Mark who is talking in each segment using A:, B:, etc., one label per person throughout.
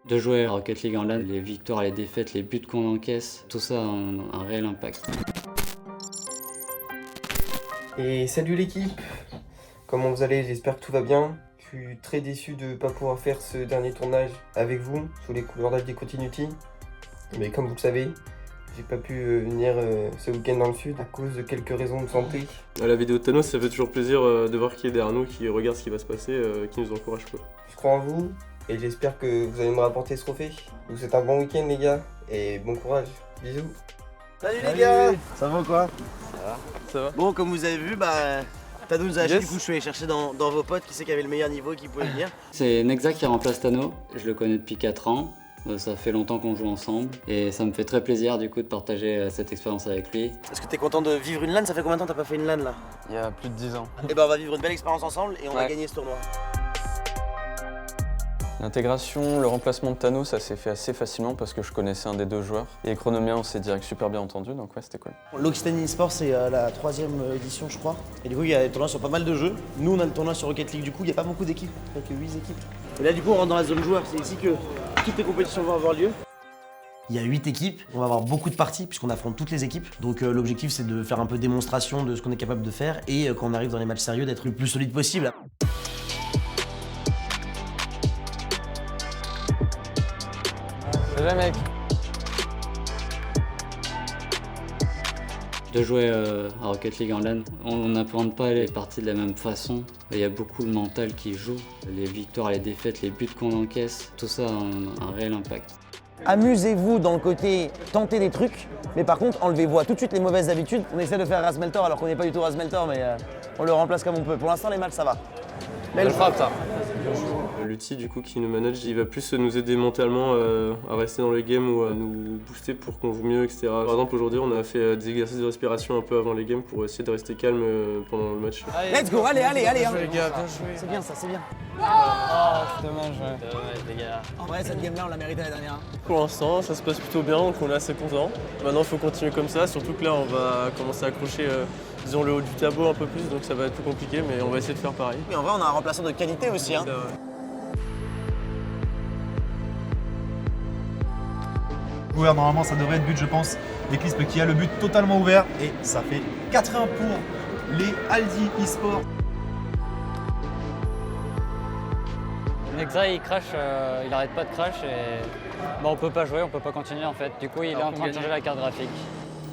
A: De jouer à Rocket League en LAN, les victoires, les défaites, les buts qu'on encaisse, tout ça a un réel impact.
B: Et salut l'équipe, comment vous allez? J'espère que tout va bien. Je suis très déçu de ne pas pouvoir faire ce dernier tournage avec vous sous les couleurs d'HD Continuity. Mais comme vous le savez, j'ai pas pu venir ce week-end dans le sud à cause de quelques raisons de santé.
C: À la vidéo de Thanos, ça fait toujours plaisir de voir qui est derrière nous, qui regarde ce qui va se passer, qui nous encourage quoi.
B: Je crois en vous et j'espère que vous allez me rapporter ce trophée. Je vous souhaite un bon week-end les gars et bon courage. Bisous.
D: Salut les gars.
E: Ça va ou quoi?
C: Ça va?
D: Bon, comme vous avez vu, Tano nous a acheté,
C: Yes.
D: du coup je suis allé chercher dans vos potes qui c'est qui avait le meilleur niveau et qui pouvait venir.
A: C'est Nexa qui remplace Tano, je le connais depuis 4 ans. Ça fait longtemps qu'on joue ensemble et ça me fait très plaisir du coup de partager cette expérience avec lui.
D: Est-ce que t'es content de vivre une LAN? Ça fait combien de temps t'as pas fait une LAN là?
E: Il y a plus de 10 ans.
D: Et ben on va vivre une belle expérience ensemble et on va
E: Ouais.
D: gagner ce tournoi.
E: L'intégration, le remplacement de Thanos, ça s'est fait assez facilement parce que je connaissais un des deux joueurs. Et Chronomia, on s'est direct super bien entendu, donc ouais, c'était cool.
D: L'Occitanie eSport c'est la 3e édition je crois. Et du coup il y a des tournois sur pas mal de jeux. Nous on a le tournoi sur Rocket League, du coup il n'y a pas beaucoup d'équipes, il n'y a que 8 équipes. Et là du coup on rentre dans la zone joueur, c'est ici que toutes les compétitions vont avoir lieu. Il y a 8 équipes, on va avoir beaucoup de parties puisqu'on affronte toutes les équipes. Donc l'objectif c'est de faire un peu démonstration de ce qu'on est capable de faire et quand on arrive dans les matchs sérieux d'être le plus solide possible.
E: Salut mec.
A: De jouer à Rocket League en LAN, on n'apprend pas les parties de la même façon. Il y a beaucoup de mental qui joue. Les victoires, les défaites, les buts qu'on encaisse, tout ça a un réel impact.
D: Amusez-vous dans le côté tenter des trucs, mais par contre enlevez-vous tout de suite les mauvaises habitudes. On essaie de faire Razmeltor alors qu'on n'est pas du tout Razmeltor, mais on le remplace comme on peut. Pour l'instant les matchs ça va. Belle frappe ça.
C: L'outil du coup qui nous manage, il va plus nous aider mentalement à rester dans les games ou à nous booster pour qu'on joue mieux, etc. Par exemple aujourd'hui on a fait des exercices de respiration un peu avant les games pour essayer de rester calme pendant le match.
D: Let's go, allez, hein.
E: Les gars, bien joué.
D: C'est bien ça, c'est bien.
E: C'est dommage, ouais.
D: En vrai cette game là on l'a mérité la dernière.
C: Pour l'instant ça se passe plutôt bien, donc on est assez content. Maintenant il faut continuer comme ça, surtout que là on va commencer à accrocher disons le haut du tableau un peu plus, donc ça va être plus compliqué, mais on va essayer de faire pareil.
D: Mais en vrai on a un remplaçant de qualité aussi. Hein.
F: Ouvert, normalement ça devrait être but je pense. Eclipse qui a le but totalement ouvert et ça fait 4-1 pour les Aldi eSport.
G: Nexa il crash, il arrête pas de crash et on peut pas jouer, on peut pas continuer en fait. Du coup il est en train de changer la carte graphique.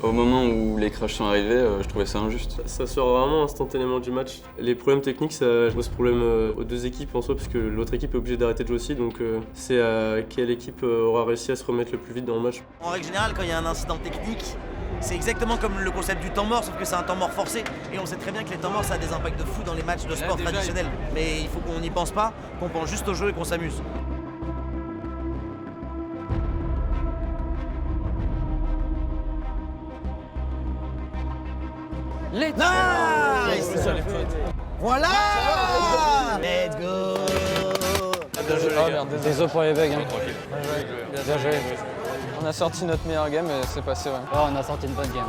E: Au moment où les crashs sont arrivés, je trouvais ça injuste.
C: Ça sort vraiment instantanément du match. Les problèmes techniques, ça pose problème aux deux équipes en soi, parce que l'autre équipe est obligée d'arrêter de jouer aussi, donc c'est à quelle équipe aura réussi à se remettre le plus vite dans le match.
D: En règle générale quand il y a un incident technique, c'est exactement comme le concept du temps mort, sauf que c'est un temps mort forcé. Et on sait très bien que les temps morts ça a des impacts de fou dans les matchs de sport traditionnels. Mais il faut qu'on n'y pense pas, qu'on pense juste au jeu et qu'on s'amuse.
G: Let's
D: Nice! Voilà! Let's go!
E: Bien joué, les gars.
G: Désolé pour les bugs. Hein. Bien joué.
E: On a sorti notre meilleure game et c'est passé, ouais.
G: On a sorti une bonne game.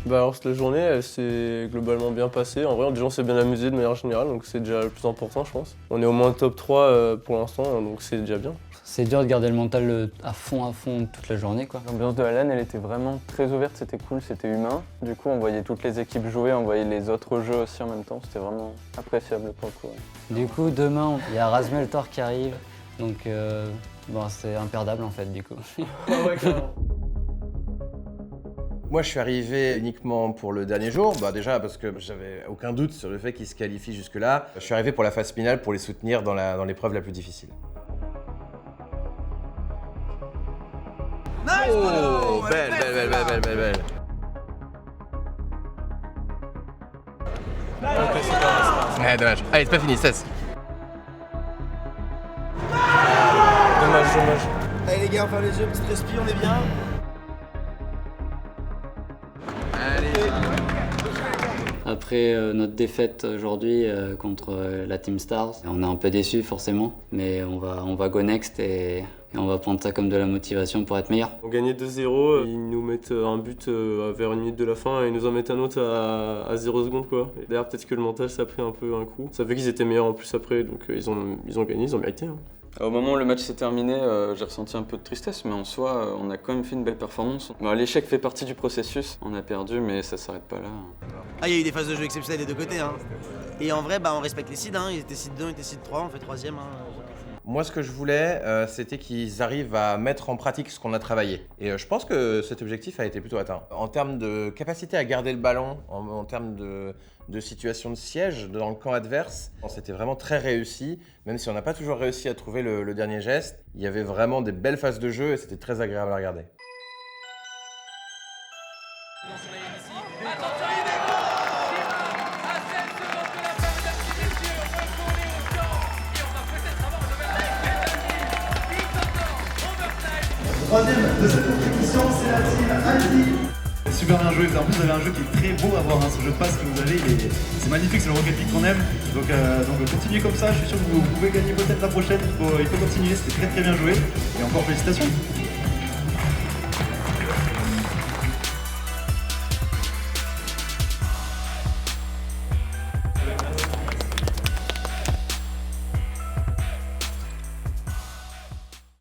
C: Alors la journée, elle s'est globalement bien passée. En vrai, les gens s'est bien amusés de manière générale, donc c'est déjà le plus important, je pense. On est au moins top 3 pour l'instant, donc c'est déjà bien.
A: C'est dur de garder le mental à fond toute la journée quoi.
E: L'ambiance de la LAN, elle était vraiment très ouverte, c'était cool, c'était humain. Du coup, on voyait toutes les équipes jouer, on voyait les autres jeux aussi en même temps. C'était vraiment appréciable pour le coup. Ouais.
A: Du coup demain il y a Razmeltor qui arrive, donc c'est imperdable en fait du coup.
H: Moi, je suis arrivé uniquement pour le dernier jour. Déjà parce que j'avais aucun doute sur le fait qu'ils se qualifient jusque-là. Je suis arrivé pour la phase finale pour les soutenir dans l'épreuve la plus difficile.
D: Nice!
H: Oh, belle. Ouais, dommage. Allez, c'est pas fini, 16.
C: Dommage.
D: Allez les gars, on ferme les yeux, petite respi, on est bien.
H: Allez.
A: Après notre défaite aujourd'hui contre la Team Stars, on est un peu déçus forcément, mais on va go next et on va prendre ça comme de la motivation pour être meilleur.
C: On gagnait 2-0, ils nous mettent un but vers 1 minute de la fin et ils nous en mettent un autre à 0 secondes quoi. Et d'ailleurs peut-être que le mental ça a pris un peu un coup. Ça fait qu'ils étaient meilleurs en plus après, donc ils ont gagné, ils ont mérité. Hein.
E: Au moment où le match s'est terminé, j'ai ressenti un peu de tristesse, mais en soi, on a quand même fait une belle performance. Bon, l'échec fait partie du processus, on a perdu, mais ça s'arrête pas là.
D: Ah, il y a eu des phases de jeu exceptionnelles des deux côtés. Hein. Et en vrai, on respecte les seeds. Hein. Ils étaient seed 2, ils étaient seed 3, on fait 3ème. Hein.
H: Moi, ce que je voulais, c'était qu'ils arrivent à mettre en pratique ce qu'on a travaillé. Et je pense que cet objectif a été plutôt atteint. En termes de capacité à garder le ballon, en termes de situation de siège dans le camp adverse, c'était vraiment très réussi. Même si on n'a pas toujours réussi à trouver le dernier geste, il y avait vraiment des belles phases de jeu et c'était très agréable à regarder.
F: Troisième de cette compétition, c'est la team Aldi. Super bien joué, en plus vous avez un jeu qui est très beau à voir, ce jeu de passe que vous avez, c'est magnifique, c'est le Rocket League qu'on aime. Donc continuez comme ça, je suis sûr que vous pouvez gagner peut-être la prochaine, il faut continuer, c'était très bien joué et encore félicitations.